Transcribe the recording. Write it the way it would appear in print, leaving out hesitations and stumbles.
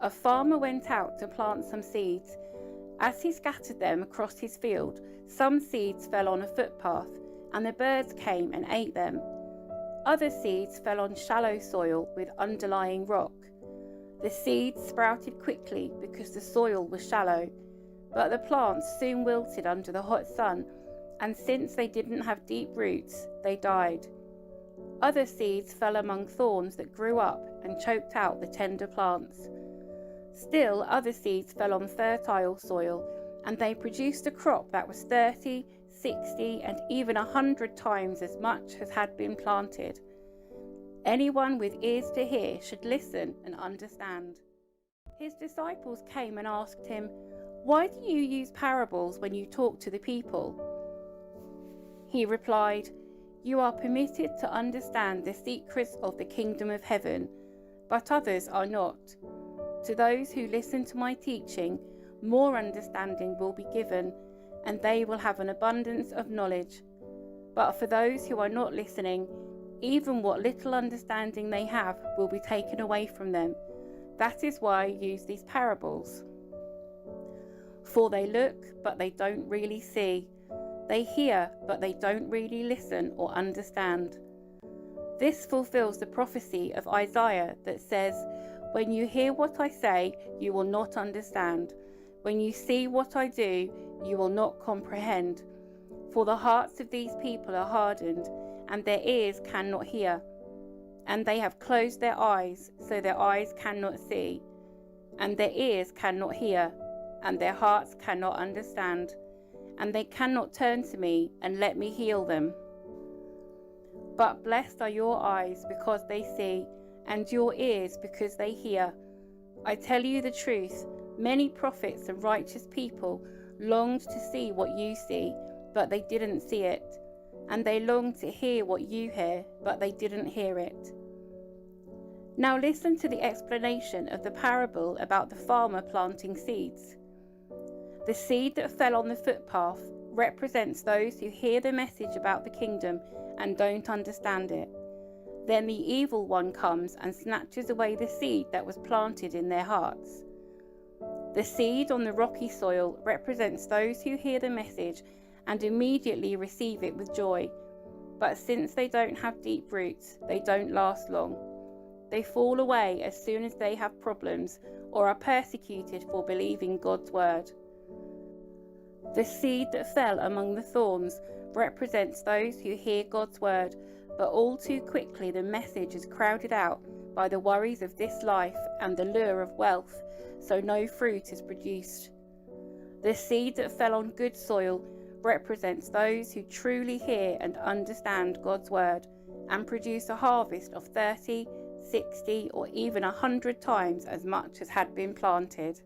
A farmer went out to plant some seeds. As he scattered them across his field, some seeds fell on a footpath, and the birds came and ate them. Other seeds fell on shallow soil with underlying rock. The seeds sprouted quickly because the soil was shallow, but the plants soon wilted under the hot sun, and since they didn't have deep roots, they died. Other seeds fell among thorns that grew up and choked out the tender plants. Still, other seeds fell on fertile soil, and they produced a crop that was 30, 60, and even 100 times as much as had been planted. Anyone with ears to hear should listen and understand. His disciples came and asked him, "Why do you use parables when you talk to the people?" He replied, "You are permitted to understand the secrets of the kingdom of heaven, but others are not. To those who listen to my teaching, more understanding will be given, and they will have an abundance of knowledge. But for those who are not listening, even what little understanding they have will be taken away from them. That is why I use these parables. For they look, but they don't really see. They hear, but they don't really listen or understand." This fulfills the prophecy of Isaiah that says, "When you hear what I say, you will not understand. When you see what I do, you will not comprehend. For the hearts of these people are hardened, and their ears cannot hear. And they have closed their eyes, so their eyes cannot see. And their ears cannot hear, and their hearts cannot understand. And they cannot turn to me and let me heal them. But blessed are your eyes because they see, and your ears because they hear. I tell you the truth, many prophets and righteous people longed to see what you see, but they didn't see it. And they longed to hear what you hear, but they didn't hear it." Now listen to the explanation of the parable about the farmer planting seeds. The seed that fell on the footpath represents those who hear the message about the kingdom and don't understand it. Then the evil one comes and snatches away the seed that was planted in their hearts. The seed on the rocky soil represents those who hear the message and immediately receive it with joy. But since they don't have deep roots, they don't last long. They fall away as soon as they have problems or are persecuted for believing God's word. The seed that fell among the thorns represents those who hear God's word, but all too quickly the message is crowded out by the worries of this life and the lure of wealth, so no fruit is produced. The seed that fell on good soil represents those who truly hear and understand God's word and produce a harvest of 30, 60, or even 100 times as much as had been planted.